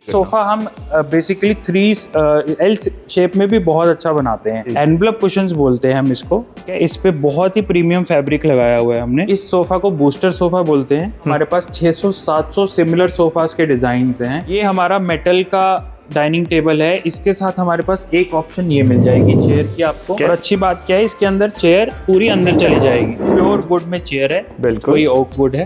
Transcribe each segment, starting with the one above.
Sofa हम basically 3L shape में भी बहुत अच्छा बनाते हैं। एनवलप कुशन्स बोलते हैं हम इसको। इस पे बहुत ही प्रीमियम फैब्रिक लगाया हुआ है हमने। इस सोफा को बूस्टर सोफा बोलते हैं। हमारे पास 600-700 सिमिलर सोफास के डिजाइन हैं। ये हमारा मेटल का डाइनिंग टेबल है। इसके साथ हमारे पास एक ऑप्शन ये मिल जाएगी चेयर की आपको। और अच्छी बात क्या है, इसके अंदर चेयर पूरी अंदर चली जाएगी। प्योर वुड में चेयर है, बिल्कुल कोई ओक वुड है।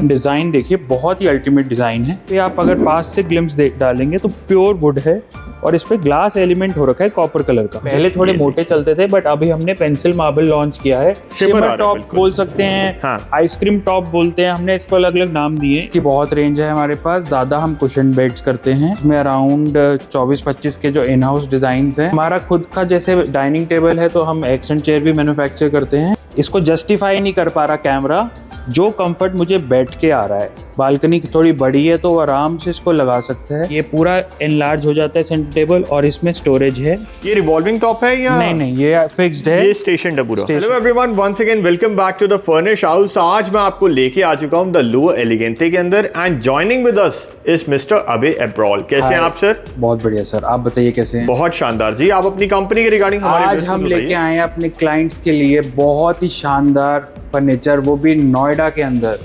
डिजाइन देखिए बहुत ही अल्टीमेट डिजाइन है। तो आप अगर पास से ग्लिम्स डालेंगे तो प्योर वुड है और इस पे ग्लास एलिमेंट हो रखा है कॉपर कलर का। पहले थोड़े मोटे चलते थे बट अभी हमने पेंसिल मार्बल लॉन्च किया है। शिमर टॉप बोल सकते हैं, आइसक्रीम टॉप बोलते हैं, हमने इसको अलग अलग नाम दिए। इसकी बहुत रेंज है हमारे पास। ज्यादा हम कुशन बेड्स करते हैं, इसमें अराउंड 24-25 के जो इन हाउस डिजाइन है। हमारा खुद का जैसे डाइनिंग टेबल है तो हम एक्सटेंड चेयर भी मैन्युफैक्चर करते हैं। इसको जस्टिफाई नहीं कर पा रहा कैमरा, जो कंफर्ट मुझे बैठ के आ रहा है। बालकनी थोड़ी बड़ी है तो आराम से इसको लगा सकते हैं। ये पूरा एनलार्ज हो जाता है सेंटर टेबल और इसमें स्टोरेज है। ये रिवॉल्विंग टॉप है या नहीं, ये फिक्स्ड है, ये स्टेशन है पूरा। Hello everyone, once again welcome back to the furnish house. आज मैं आपको लेके आ चुका हूं द लुओ एलिगेंटे के अंदर and joining with us is mister अबे एब्रॉल। कैसे हैं आप सर? बहुत बढ़िया सर, आप बताइए कैसे हैं? बहुत शानदार जी। आप अपनी कंपनी के रिगार्डिंग आज हम लेके आए हैं अपने क्लाइंट्स के लिए बहुत ही शानदार फर्नीचर, वो भी नोएडा के अंदर।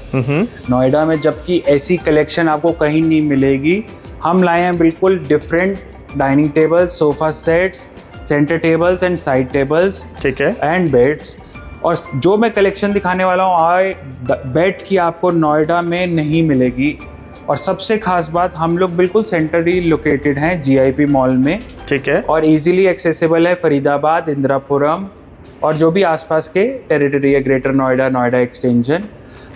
नोएडा में जबकि ऐसी कलेक्शन आपको कहीं नहीं मिलेगी। हम लाए हैं बिल्कुल different dining table, sofa sets, centre tables and side tables, ठीक है, एंड बेड्स। और जो मैं कलेक्शन दिखाने वाला हूँ बेड की आपको नोएडा में नहीं मिलेगी। और सबसे खास बात, हम लोग बिल्कुल सेंटरली लोकेटेड हैं GIP मॉल में, ठीक है, और इजीली एक्सेसिबल है फरीदाबाद, इंदिरापुरम और जो भी आसपास के टेरिटरी है, ग्रेटर नोएडा, नोएडा एक्सटेंशन।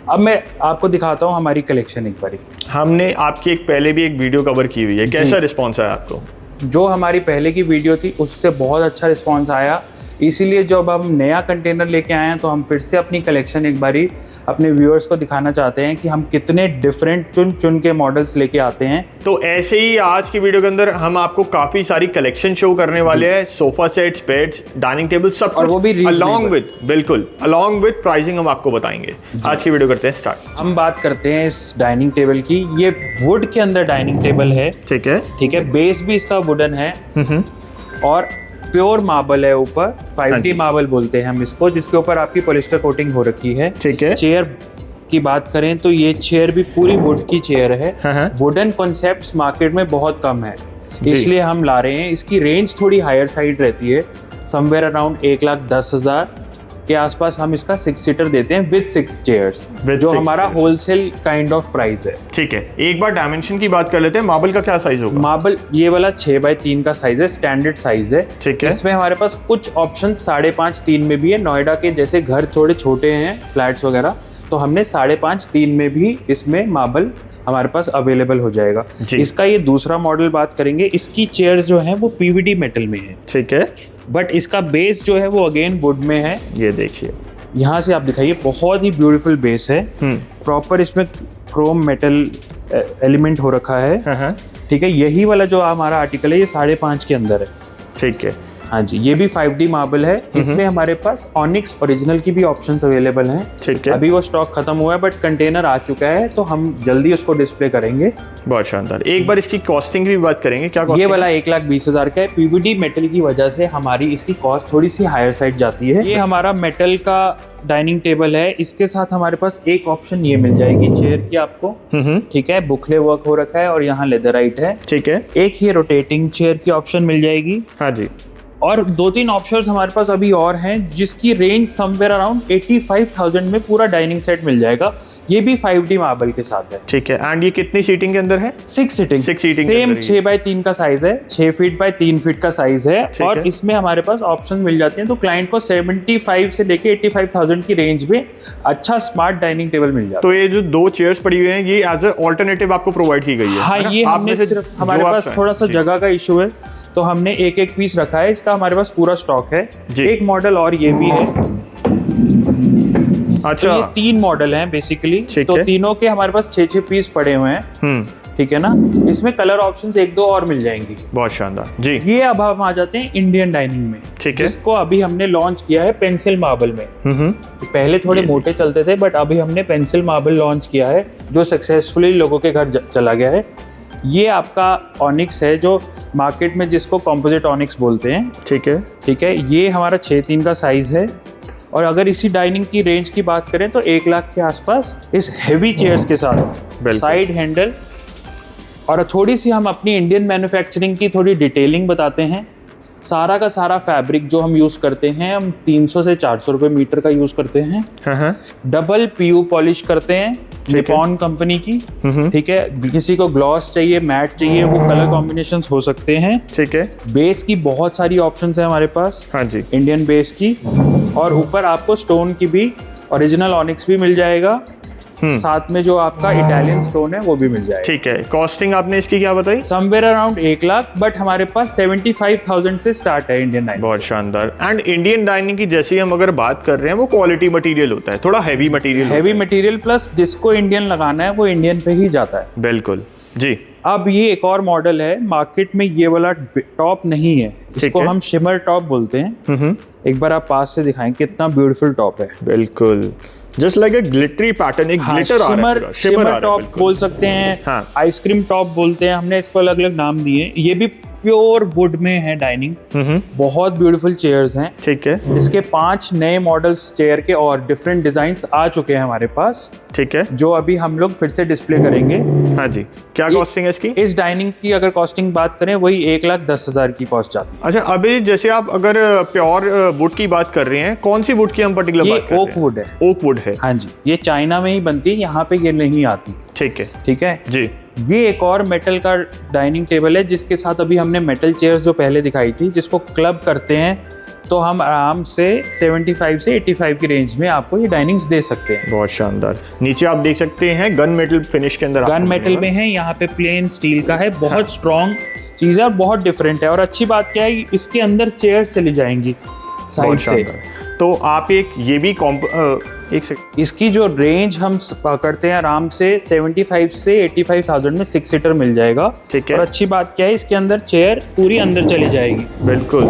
अब मैं आपको दिखाता हूँ हमारी कलेक्शन एक बारी। हमने आपकी एक पहले भी एक वीडियो कवर की हुई है, कैसा रिस्पॉन्स आया आपको? जो हमारी पहले की वीडियो थी उससे बहुत अच्छा रिस्पॉन्स आया, इसीलिए जब हम नया कंटेनर लेके आए हैं तो हम फिर से अपनी कलेक्शन एक बारी अपने व्यूअर्स को दिखाना चाहते हैं कि हम कितने डिफरेंट चुन के मॉडल्स लेके आते हैं। तो ऐसे ही आज की वीडियो के अंदर हम आपको काफी सारी कलेक्शन शो करने वाले हैं, sofa sets, beds, dining table, सब और वो भी अलॉन्ग विद प्राइसिंग हम आपको बताएंगे। आज की वीडियो करते हैं स्टार्ट। हम बात करते हैं इस डाइनिंग टेबल की। ये वुड के अंदर डाइनिंग टेबल है, ठीक है, बेस भी इसका वुडन है और प्योर मार्बल है ऊपर, 5D मार्बल बोलते हैं हम इसको, जिसके ऊपर आपकी पॉलिस्टर कोटिंग हो रखी है, ठीक है। चेयर की बात करें तो ये चेयर भी पूरी वुड की चेयर है। वुडन कॉन्सेप्ट्स मार्केट में बहुत कम है, इसलिए हम ला रहे हैं। इसकी रेंज थोड़ी हायर साइड रहती है, समवेयर अराउंड 1,10,000 के आसपास हम इसका 6 सीटर देते हैं विद 6 चेयर्स, जो हमारा होलसेल काइंड ऑफ प्राइस है। ठीक है, एक बार डायमेंशन की बात कर लेते हैं। मार्बल का क्या साइज होगा? मार्बल ये वाला 6x3 का साइज है, स्टैंडर्ड साइज है, ठीक है। इसमें हमारे पास कुछ ऑप्शन 5.5-3 में भी है। नोएडा के जैसे घर थोड़े छोटे हैं, फ्लैट्स वगैरह, तो हमने 5.5-3 में भी इसमें मार्बल हमारे पास अवेलेबल हो जाएगा। इसका ये दूसरा मॉडल बात करेंगे। इसकी चेयर्स जो है वो PVD मेटल में है, ठीक है, बट इसका बेस जो है वो अगेन वुड में है। ये देखिए, यहाँ से आप दिखाइए, बहुत ही ब्यूटीफुल बेस है। प्रॉपर इसमें क्रोम मेटल एलिमेंट हो रखा है, ठीक है। यही वाला जो हमारा आर्टिकल है ये 5.5 के अंदर है, ठीक है। हाँ जी, ये भी 5D मार्बल है। इसमें हमारे पास ऑनिक्स ओरिजिनल की भी ऑप्शंस अवेलेबल हैं, ठीक है। अभी वो स्टॉक खत्म हुआ है बट कंटेनर आ चुका है, तो हम जल्दी उसको डिस्प्ले करेंगे। बहुत शानदार। एक बार इसकी कॉस्टिंग की बात करेंगे, क्या ये वाला 1,20,000 का है। PVD मेटल की वजह से हमारी इसकी कॉस्ट थोड़ी सी हायर साइड जाती है। ये हमारा मेटल का डाइनिंग टेबल है। इसके साथ हमारे पास एक ऑप्शन ये मिल जाएगी चेयर की आपको, ठीक है, बुकले वर्क हो रखा है और यहाँ लेदराइट है, ठीक है। एक ही रोटेटिंग चेयर की ऑप्शन मिल जाएगी, हाँ जी। और 2-3 ऑप्शंस हमारे पास अभी और हैं, जिसकी रेंज समवेयर अराउंड 85,000 में पूरा डाइनिंग सेट मिल जाएगा। ये भी 5D मार्बल के साथ है, ठीक है। एंड ये कितनी सीटिंग के अंदर है? 6 सीटिंग सेम 6x3 का साइज है, 6 फीट बाय 3 फीट का साइज है। और इसमें हमारे पास ऑप्शन मिल जाते हैं, तो क्लाइंट को 75 से लेके 85,000 की रेंज में अच्छा स्मार्ट डाइनिंग टेबल मिल जाता है। तो ये जो 2 चेयर्स पड़ी हुई हैं, ये एज ए ऑल्टरनेटिव आपको प्रोवाइड की गई है? हाँ, ये हमने सिर्फ, हमारे पास थोड़ा सा जगह का इशू है तो हमने एक पीस रखा है। इसका हमारे पास पूरा स्टॉक है। एक मॉडल और ये भी है। अच्छा, तो ये 3 मॉडल हैं बेसिकली, तो तीनों के हमारे पास 6 पीस पड़े हुए हैं, ठीक है ना। इसमें कलर ऑप्शंस 1-2 और मिल जाएंगी। बहुत शानदार जी। ये अब हम आ जाते हैं इंडियन डाइनिंग में, ठीक है, जिसको अभी हमने लॉन्च किया है पेंसिल मार्बल में। पहले थोड़े मोटे चलते थे बट अभी हमने पेंसिल मार्बल लॉन्च किया है, जो सक्सेसफुली लोगों के घर चला गया है। ये आपका ऑनिक्स है जो मार्केट में जिसको कॉम्पोजिट ऑनिक्स बोलते हैं। ठीक है। ये हमारा 6'3" का साइज है। और अगर इसी डाइनिंग की रेंज की बात करें तो 1 लाख के आसपास इस हेवी चेयर्स के साथ साइड हैंडल। और थोड़ी सी हम अपनी इंडियन मैन्युफैक्चरिंग की थोड़ी डिटेलिंग बताते हैं। सारा का सारा फैब्रिक जो हम यूज़ करते हैं, हम 300 से 400 रुपये मीटर का यूज़ करते हैं। डबल PU पॉलिश करते हैं निपॉन कंपनी की। ठीक है, किसी को ग्लॉस चाहिए, मैट चाहिए, वो कलर कॉम्बिनेशंस हो सकते हैं। ठीक है। बेस की बहुत सारी ऑप्शंस है हमारे पास। हाँ जी, इंडियन बेस की। और ऊपर आपको स्टोन की भी ओरिजिनल ऑनिक्स भी मिल जाएगा, साथ में जो आपका इटालियन स्टोन है वो भी मिल जाएगा। ठीक है। कॉस्टिंग आपने इसकी क्या बताई? समवेयर अराउंड 1 लाख, बट हमारे पास 75,000 से स्टार्ट है इंडियन डाइनिंग। बहुत शानदार। एंड इंडियन डाइनिंग की जैसे हम अगर बात कर रहे हैं, वो क्वालिटी मटेरियल होता है, थोड़ा हैवी मटेरियल प्लस जिसको इंडियन लगाना है वो इंडियन पे ही जाता है। बिल्कुल जी। अब ये एक और मॉडल है, मार्केट में ये वाला टॉप नहीं है, इसको हम शिमर टॉप बोलते हैं। एक बार आप पास से दिखाएं, कितना ब्यूटीफुल टॉप है। बिल्कुल, just like a glittery pattern, एक ग्लिटर आ रहा है, शिमर टॉप बोल सकते हैं, आइसक्रीम टॉप बोलते हैं, हमने इसको अलग अलग नाम दिए। ये भी प्योर वुड में है डाइनिंग। बहुत ब्यूटीफुल चेयर्स हैं। ठीक है। इसके 5 नए मॉडल्स चेयर के और डिफरेंट डिजाइन्स आ चुके हैं हमारे पास। ठीक है। जो अभी हम लोग फिर से डिस्प्ले करेंगे। हाँ जी। क्या कॉस्टिंग है इसकी? इस डाइनिंग की अगर कॉस्टिंग बात करें, वही 1,10,000 की कॉस्ट जाती है। अच्छा, अभी जैसे आप अगर प्योर वुड की बात कर रहे हैं, कौन सी वुड की हम पर्टिकुलर बात कर रहे हैं? ओक वुड है। ओक वुड है। हाँ जी, ये चाइना में ही बनती है, यहाँ पे ये नहीं आती। ठीक है। ठीक है जी। ये एक और मेटल का डाइनिंग टेबल है, जिसके साथ अभी हमने मेटल चेयर्स जो पहले दिखाई थी, जिसको क्लब करते हैं तो हम आराम से 75 से 85 की रेंज में आपको ये डाइनिंग्स दे सकते हैं। बहुत शानदार। नीचे आप देख सकते हैं गन मेटल फिनिश के अंदर, गन मेटल में है, यहाँ पे प्लेन स्टील का है। बहुत स्ट्रॉन्ग चीज़ है और बहुत डिफरेंट है। और अच्छी बात क्या है, इसके अंदर चेयर्स चली जाएंगी साइड से। तो आप ये भी इसकी जो रेंज हम पकड़ते हैं आराम से 75 से 85,000 में 6 सीटर मिल जाएगा। ठीक है। और अच्छी बात क्या है, इसके अंदर चेयर पूरी अंदर चली जाएगी। बिल्कुल।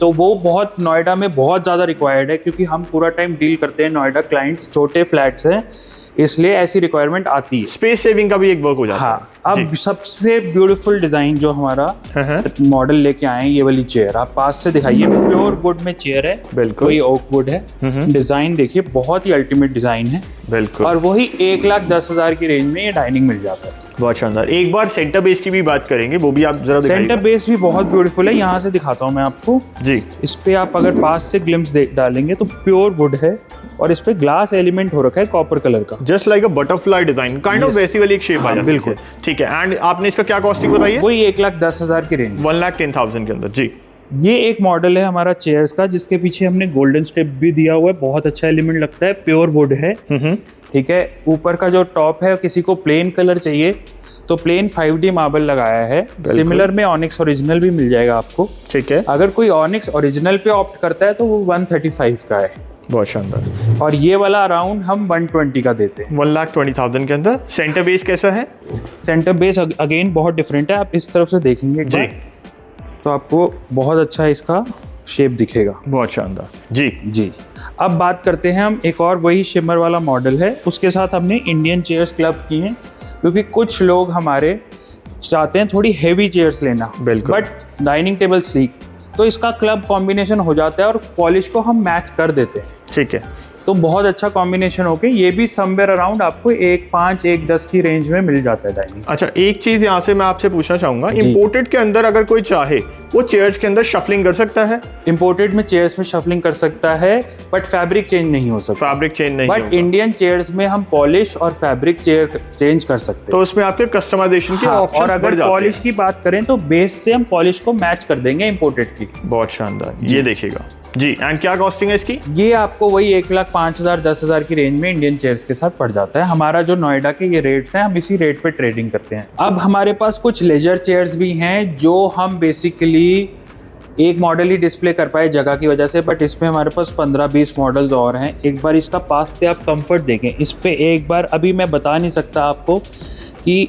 तो वो बहुत नोएडा में बहुत ज़्यादा रिक्वायर्ड है, क्योंकि हम पूरा टाइम डील करते हैं नोएडा क्लाइंट्स, छोटे फ्लैट्स हैं, इसलिए ऐसी रिक्वायरमेंट आती है। स्पेस सेविंग का भी एक वर्क हो जाता है। हाँ। अब सबसे ब्यूटीफुल डिजाइन जो हमारा मॉडल लेके आए हैं, ये वाली चेयर आप पास से दिखाइए। प्योर वुड में चेयर है। बिल्कुल। वही ओक वुड है। डिजाइन देखिए, बहुत ही अल्टीमेट डिजाइन है। बिल्कुल। और वही 1,10,000 की रेंज में ये डाइनिंग मिल जाता है। बहुत शानदार। एक बार सेंटर बेस की भी बात करेंगे, वो भी आप जरा दिखाइए। सेंटर बेस भी बहुत ब्यूटीफुल है, यहाँ से दिखाता हूँ मैं आपको जी। इस पे आप अगर पास से ग्लिम्स डालेंगे तो प्योर वुड है, और इस पे ग्लास एलिमेंट हो रखा है कॉपर कलर का, just like a butterfly design, kind of वैसी वाली एक शेप आ जाती है। बिल्कुल। ठीक है। एंड आपने इसका क्या कॉस्टिंग बताई है? वही 1,10,000 की रेंज, 1,10,000 के अंदर। जी। ये एक मॉडल है हमारा चेयर्स का, जिसके पीछे हमने गोल्डन स्टेप भी दिया हुआ है। बहुत अच्छा एलिमेंट लगता है, प्योर वुड है। ठीक है। ऊपर का जो टॉप है, किसी को प्लेन कलर चाहिए तो प्लेन 5D मार्बल लगाया है। सिमिलर में ऑनिक्स ओरिजिनल भी मिल जाएगा आपको। ठीक है। अगर कोई ऑनिक्स ओरिजिनल पे ऑप्ट करता है तो वो 135 का है। बहुत शानदार। और ये वाला अराउंड हम 120 का देते हैं। 1,20,000 के अंदर। सेंटर बेस कैसा है? सेंटर बेस अगेन बहुत डिफरेंट है। आप इस तरफ से देखेंगे जी, तो आपको बहुत अच्छा इसका शेप दिखेगा। बहुत शानदार। जी जी। अब बात करते हैं हम, एक और वही शिमर वाला मॉडल है, उसके साथ हमने इंडियन चेयर्स क्लब की हैं, क्योंकि कुछ लोग हमारे चाहते हैं थोड़ी हेवी चेयर्स लेना, बट डाइनिंग टेबल स्लीक, तो इसका क्लब कॉम्बिनेशन हो जाता है और पॉलिश को हम मैच कर देते हैं। ठीक है। तो बहुत अच्छा कॉम्बिनेशन होके ये भी समवेयर अराउंड आपको 1,5 1,10 की रेंज में मिल जाता है डाइनिंग। अच्छा, एक चीज यहाँ से मैं आपसे पूछना चाहूंगा, इंपोर्टेड के अंदर अगर कोई चाहे वो चेयर्स के अंदर शफलिंग कर सकता है? इंपोर्टेड में चेयर्स में शफलिंग कर सकता है, बट फैब्रिक चेंज नहीं हो सकता। फैब्रिक चेंज नहीं, बट इंडियन चेयर्स में हम पॉलिश और फैब्रिक चेयर चेंज कर सकते हैं। तो उसमें आपके कस्टमाइजेशन के ऑप्शन और अगर पॉलिश की बात करें तो बेस से हम पॉलिश को मैच कर देंगे इंपोर्टेड की। बहुत शानदार। ये देखिएगा जी। एंड क्या कॉस्टिंग है इसकी? ये आपको वही 1,05,000 10,000 की रेंज में इंडियन चेयर्स के साथ पड़ जाता है। हमारा जो नोएडा के ये रेट्स हैं, हम इसी रेट पे ट्रेडिंग करते हैं। अब हमारे पास कुछ लेजर चेयर्स भी हैं, जो हम बेसिकली एक मॉडल ही डिस्प्ले कर पाए जगह की वजह से, बट इसमें हमारे पास 15-20 मॉडल्स और हैं। एक बार इसका पास से आप कंफर्ट देखें इस पे एक बार। अभी मैं बता नहीं सकता आपको कि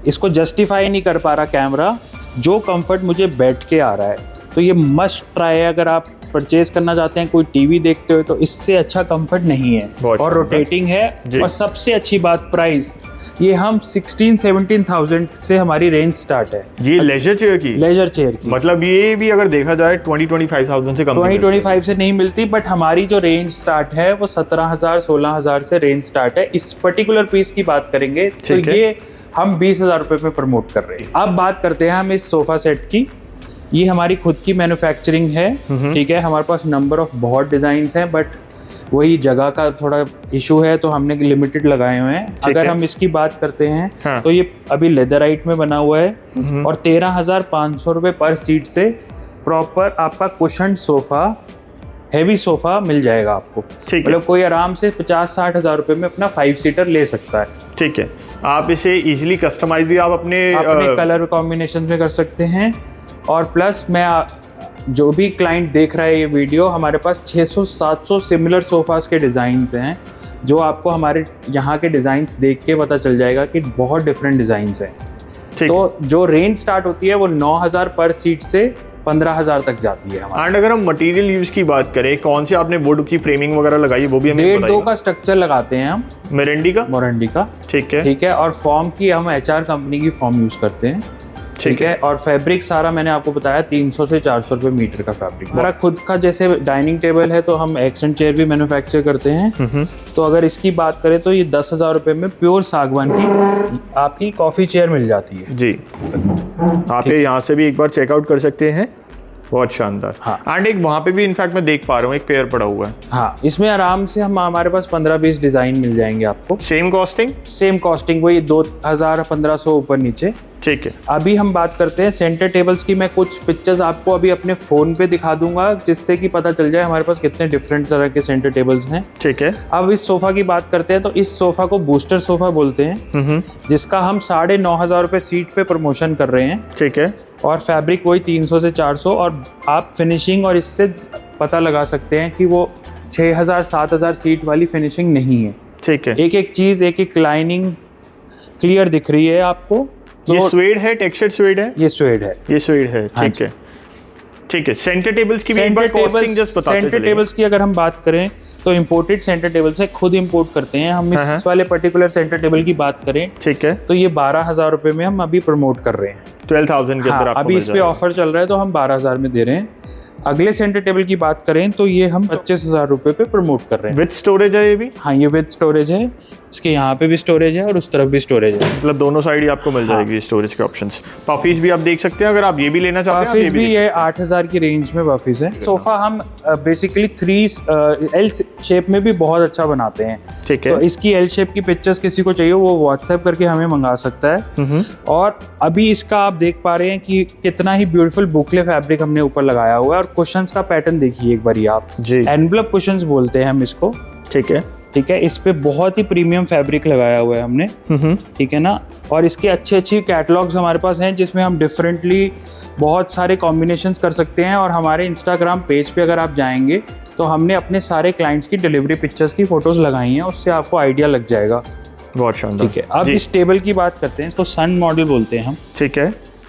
इसको जस्टिफाई नहीं कर पा रहा कैमरा, जो कंफर्ट मुझे बैठ के आ रहा है। तो ये मस्ट ट्राई है, अगर आप परचेज करना चाहते हैं, कोई टीवी देखते हो, तो इससे अच्छा कंफर्ट नहीं है। और रोटेटिंग है, और सबसे अच्छी बात प्राइस ये हम 16-17,000 से हमारी रेंज स्टार्ट है। ये लेजर चेयर की? लेजर चेयर की। मतलब ये भी अगर देखा जाए 20-25,000 से कम 20-25 से नहीं मिलती, बट हमारी जो रेंज स्टार्ट है वो 17,000-16,000 से रेंज स्टार्ट है। इस पर्टिकुलर पीस की बात करेंगे तो ये हम 20,000 रुपये में प्रमोट कर रहे हैं। अब बात करते हैं हम इस सोफा सेट की। ये हमारी खुद की मैन्युफैक्चरिंग है, ठीक है। हमारे पास नंबर ऑफ बहुत डिजाइन्स हैं, बट वही जगह का थोड़ा इशू है तो हमने लिमिटेड लगाए हुए हैं। अगर हम इसकी बात करते हैं तो ये अभी लेदराइट में बना हुआ है और 13,500 रुपये पर सीट से प्रॉपर आपका कुशन सोफा, हैवी सोफा मिल जाएगा आपको। मतलब कोई आराम से 50-60 हज़ार रुपये में अपना 5 सीटर ले सकता है। ठीक है। आप इसे इजीली कस्टमाइज भी आप अपने कलर कॉम्बिनेशन में कर सकते हैं। और प्लस मैं जो भी क्लाइंट देख रहा है ये वीडियो, हमारे पास 600-700 सिमिलर सोफास के डिज़ाइंस हैं, जो आपको हमारे यहाँ के डिज़ाइंस देख के पता चल जाएगा कि बहुत डिफरेंट डिज़ाइंस हैं। तो जो रेंज स्टार्ट होती है वो 9,000 पर सीट से 15,000 तक जाती है। एंड अगर हम मटेरियल यूज की बात करें, कौन से आपने वुड की फ्रेमिंग वगैरह लगाई, वो भी हमें बताइए। 1.5 का स्ट्रक्चर लगाते हैं हम, मोरंडी का। ठीक है। और फॉर्म की हम HR कंपनी की फॉर्म यूज करते हैं। ठीक है। और फैब्रिक सारा मैंने आपको बताया 300 से 400 रुपये मीटर का फैब्रिक। हमारा खुद का जैसे डाइनिंग टेबल है तो हम एक्सटेंड चेयर भी मैन्युफैक्चर करते हैं। तो अगर इसकी बात करें तो ये 10,000 रुपये में प्योर सागवान की आपकी कॉफी चेयर मिल जाती है जी। आप ये यहाँ से भी एक बार चेकआउट कर सकते हैं, बहुत शानदार। हाँ। एंड एक वहाँ पे भी इनफैक्ट मैं देख पा रहा हूँ एक पेयर पड़ा हुआ है। हाँ, इसमें आराम से हमारे पास 15-20 डिजाइन मिल जाएंगे आपको। सेम कॉस्टिंग वही 2,000-1,500 ऊपर नीचे। ठीक है। अभी हम बात करते हैं सेंटर टेबल्स की। मैं कुछ पिक्चर्स आपको अभी अपने फोन पे दिखा दूंगा जिससे कि पता चल जाए हमारे पास कितने डिफरेंट तरह के सेंटर टेबल्स हैं। ठीक है। अब इस सोफा की बात करते हैं तो इस सोफा को बूस्टर सोफा बोलते हैं, जिसका हम 9,500 रुपये सीट पे प्रमोशन कर रहे हैं। ठीक है। और फैब्रिक वही 300 से 400, और आप फिनिशिंग और इससे पता लगा सकते हैं कि वो 6,000-7,000 सीट वाली फिनिशिंग नहीं है। ठीक है। एक चीज, एक लाइनिंग क्लियर दिख रही है आपको। तो ये स्वेड है, टेक्सचर्ड स्वेड है? ये स्वेड है। ठीक है। सेंटर टेबल्स की भी एक बार कॉस्टिंग जस्ट बताते चलिए। सेंटर टेबल्स की अगर हम बात करें तो इंपोर्टेड सेंटर टेबल्स है, खुद इंपोर्ट करते हैं हम। इस वाले पर्टिकुलर सेंटर टेबल की बात करें, ठीक है, तो ये 12,000 रुपये में हम अभी प्रमोट कर रहे हैं। 12,000 के अंदर आपको अभी इस पे ऑफर चल रहा है तो हम 12,000 में दे रहे हैं। अगले सेंटर टेबल की बात करें तो ये हम 25,000 रुपये पे प्रमोट कर रहे हैं। विद स्टोरेज है ये भी? हाँ, ये विद स्टोरेज है। इसके यहाँ पे भी स्टोरेज है और उस तरफ भी स्टोरेज है, मतलब दोनों साइड ही आपको मिल जाएगी स्टोरेज के ऑप्शंस। पफीज भी आप देख सकते हैं अगर आप ये भी लेना चाहते हैं। पफीज भी ये 8,000 की रेंज में पफीज है। सोफा हम बेसिकली 3 L शेप में भी बहुत अच्छा बनाते हैं। ठीक है। तो इसकी L शेप की पिक्चर्स किसी को चाहिए वो व्हाट्सएप करके हमें मंगा सकता है। और अभी इसका आप देख पा रहे हैं कि कितना ही ब्यूटीफुल बुकले फैब्रिक हमने ऊपर लगाया हुआ है। और कुशंस का पैटर्न देखिए एक बार आप, एनवलप कुशंस बोलते हैं हम इसको। ठीक है। इस पे बहुत ही प्रीमियम फैब्रिक लगाया हुआ है हमने। ठीक है ना। और इसके अच्छी कैटलॉग्स हमारे पास हैं जिसमें हम डिफरेंटली बहुत सारे कॉम्बिनेशंस कर सकते हैं। और हमारे इंस्टाग्राम पेज पे अगर आप जाएंगे तो हमने अपने सारे क्लाइंट्स की डिलीवरी पिक्चर्स की फोटोज लगाई हैं, उससे आपको आइडिया लग जाएगा। बहुत शानदार। ठीक है। अब इस टेबल की बात करते हैं, इसको सन मॉडल बोलते हैं हम।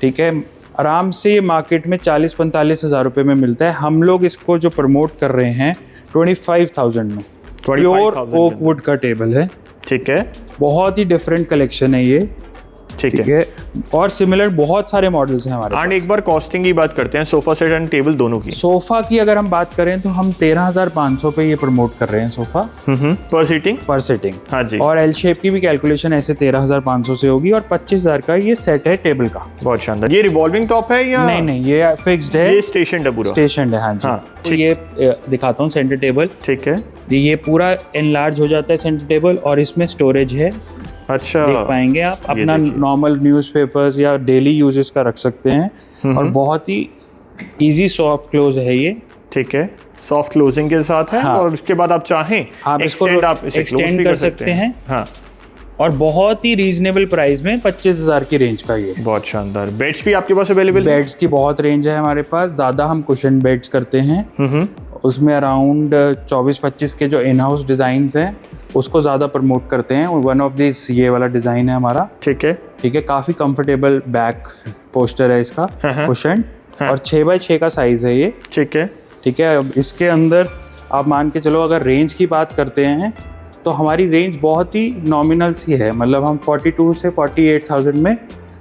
ठीक है। आराम से ये मार्केट में 40-45 हज़ार रुपये में मिलता है। हम लोग इसको जो प्रमोट कर रहे हैं 25,000 में। प्योर ओक वुड का टेबल है। ठीक है। बहुत ही डिफरेंट कलेक्शन है ये। ठीक है। और सिमिलर बहुत सारे मॉडल्स हैं हमारे पास। एक बार कॉस्टिंग की बात करते हैं, सोफा सेट एंड टेबल दोनों की। सोफा की अगर हम बात करें तो हम 13,500 पे ये प्रमोट कर रहे हैं सोफा। पर सीटिंग। हाँ जी। और एल शेप की भी कैलकुलेशन ऐसे 13,500 से होगी। और 25,000 का ये सेट है टेबल का। बहुत शानदार। ये रिवॉल्विंग टॉप है या नहीं, ये फिक्स्ड है। ये स्टेशनड है पूरा? स्टेशनड है, हाँ जी। तो ये दिखाता हूँ सेंटर टेबल। ठीक है। ये पूरा एनलार्ज हो जाता है सेंटर टेबल और इसमें स्टोरेज है। अच्छा, देख पाएंगे आप अपना नॉर्मल न्यूज़पेपर्स या डेली यूजेस का रख सकते हैं। और बहुत ही इजी सॉफ्ट क्लोज है ये। ठीक है। सॉफ्ट क्लोजिंग के साथ है। और उसके बाद आप चाहें आप इसको एक्सटेंड कर सकते हैं। हाँ। और बहुत ही रीजनेबल प्राइस में 25,000 की रेंज का ये। बहुत शानदार। बेड्स भी आपके पास अवेलेबल है? बेड्स की बहुत रेंज है हमारे पास। ज़्यादा हम कुशन बेड्स करते हैं। उसमें अराउंड 24-25 के जो इन हाउस डिज़ाइन हैं उसको ज़्यादा प्रमोट करते हैं। वन ऑफ दिस ये वाला डिज़ाइन है हमारा। ठीक है। काफ़ी कंफर्टेबल बैक पोस्टर है इसका, कुशन। और 6x6 का साइज़ है ये। ठीक है। अब इसके अंदर आप मान के चलो अगर रेंज की बात करते हैं तो हमारी रेंज बहुत ही नॉमिनल सी है, मतलब हम 42 से 48,000 में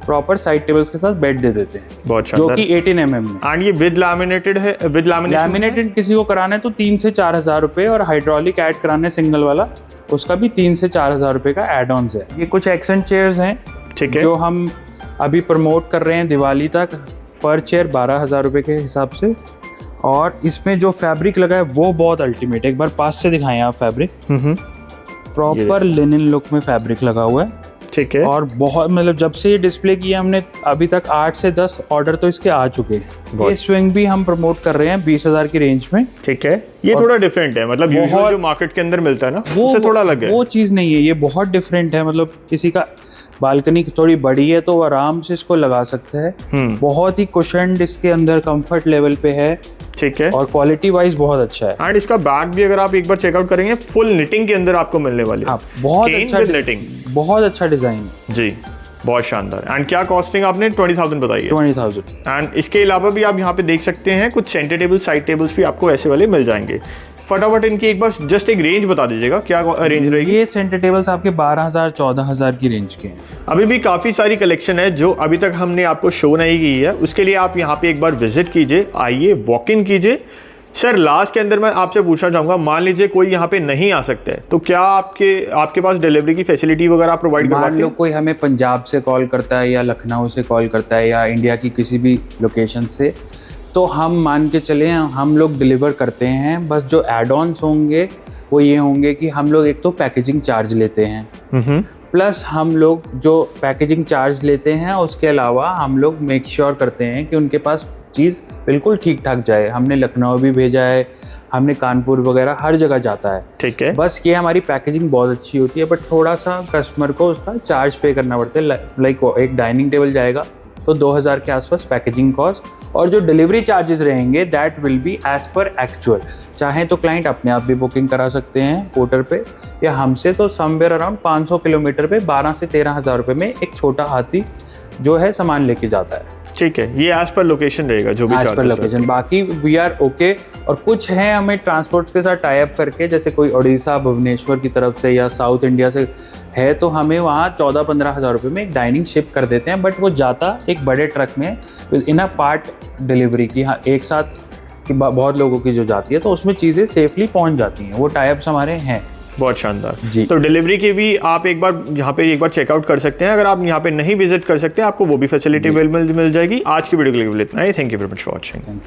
प्रॉपर साइड टेबल्स के साथ बेड दे देते हैं, बहुत जो कि 18 mm में। एंड ये विद लैमिनेटेड है, विद लैमिनेटेड किसी को कराना है तो 3 से 4,000 रुपये, और हाइड्रोलिक ऐड कराना है सिंगल वाला, उसका भी 3 से 4,000 रुपये का एड ऑन्स है। ये कुछ एक्सेंट चेयर्स हैं, ठीक है, जो हम अभी प्रमोट कर रहे हैं दिवाली तक, पर चेयर 12,000 रुपये के हिसाब से। और इसमें जो फैब्रिक लगा है वो बहुत अल्टीमेट है, एक बार पास से दिखाएं आप फैब्रिक। प्रॉपर लिनन लुक में फैब्रिक लगा हुआ है, ठीक है, और बहुत मतलब जब से ये डिस्प्ले किया हमने अभी तक 8 से 10 ऑर्डर तो इसके आ चुके हैं। ये स्विंग भी हम प्रमोट कर रहे हैं 20,000 की रेंज में, ठीक है। ये थोड़ा डिफरेंट है, मतलब यूजुअल जो मार्केट के अंदर मिलता है ना उससे थोड़ा अलग है, वो चीज़ नहीं है, ये बहुत डिफरेंट है। मतलब किसी का बालकनी थोड़ी बड़ी है तो वो आराम से इसको लगा सकते हैं। बहुत ही कुशन्ड इसके अंदर कंफर्ट लेवल पे है, ठीक है, और क्वालिटी वाइज बहुत अच्छा है। एंड इसका बैग भी अगर आप एक बार चेकआउट करेंगे फुल निटिंग के अंदर आपको मिलने वाली है। बहुत अच्छा निटिंग, बहुत अच्छा डिजाइन जी, बहुत शानदार। एंड क्या कॉस्टिंग आपने 20,000 बताई है? 20,000। एंड इसके अलावा भी आप यहाँ पे देख सकते हैं कुछ सेंटर टेबल, साइड टेबल्स भी आपको ऐसे वाले मिल जाएंगे। फटाफट इनकी एक बार जस्ट एक रेंज बता दीजिएगा, क्या रेंज रहेगी? ये सेंटर टेबल्स आपके 12,000 14,000 की रेंज के हैं। अभी भी काफ़ी सारी कलेक्शन है जो अभी तक हमने आपको शो नहीं की है, उसके लिए आप यहाँ पे एक बार विजिट कीजिए, आइए, वॉक इन कीजिए। सर लास्ट के अंदर मैं आपसे पूछना चाहूँगा, मान लीजिए कोई यहाँ पे नहीं आ सकता है तो क्या आपके पास डिलीवरी की फैसिलिटी वगैरह आप प्रोवाइड करवाते हैं? मान लो कोई हमें पंजाब से कॉल करता है, या लखनऊ से कॉल करता है, या इंडिया की किसी भी लोकेशन से, तो हम मान के चले हम लोग डिलीवर करते हैं। बस जो एड ऑन्स होंगे वो ये होंगे कि हम लोग एक तो पैकेजिंग चार्ज लेते हैं, प्लस हम लोग जो पैकेजिंग चार्ज लेते हैं उसके अलावा हम लोग मेक श्योर करते हैं कि उनके पास चीज़ बिल्कुल ठीक ठाक जाए। हमने लखनऊ भी भेजा है, हमने कानपुर वगैरह हर जगह जाता है, ठीक है। बस ये हमारी पैकेजिंग बहुत अच्छी होती है, बट थोड़ा सा कस्टमर को उसका चार्ज पे करना पड़ता है। लाइक एक डाइनिंग टेबल जाएगा तो 2,000 के आसपास पैकेजिंग कॉस्ट, और जो डिलीवरी चार्जेस रहेंगे that will be as per actual. चाहे तो क्लाइंट अपने आप भी बुकिंग करा सकते हैं पोर्टर पे, या हमसे तो समवेयर अराउंड 500 किलोमीटर पे 12 से 13,000 रुपये में एक छोटा हाथी जो है सामान लेके जाता है। ठीक है, ये एज पर लोकेशन रहेगा, जो भी एज पर लोकेशन। बाकी वी आर ओके। और कुछ है हमें ट्रांसपोर्ट्स के साथ टाई अप करके, जैसे कोई उड़ीसा भुवनेश्वर की तरफ से या साउथ इंडिया से है, तो हमें वहाँ 14-15 हज़ार रुपये में एक डाइनिंग शिप कर देते हैं, बट वो जाता एक बड़े ट्रक में इन अ पार्ट डिलीवरी की। हाँ, एक साथ कि बहुत लोगों की जो जाती है तो उसमें चीज़ें सेफली पहुँच जाती हैं। वो टाई अप्स हमारे हैं। बहुत शानदार जी। तो डिलीवरी की भी आप एक बार यहाँ पे एक बार चेकआउट कर सकते हैं। अगर आप यहाँ पे नहीं विजिट कर सकते आपको वो भी फैसिलिटी मिल जाएगी। आज की वीडियो के लिए इतना ही। Thank you very much for watching.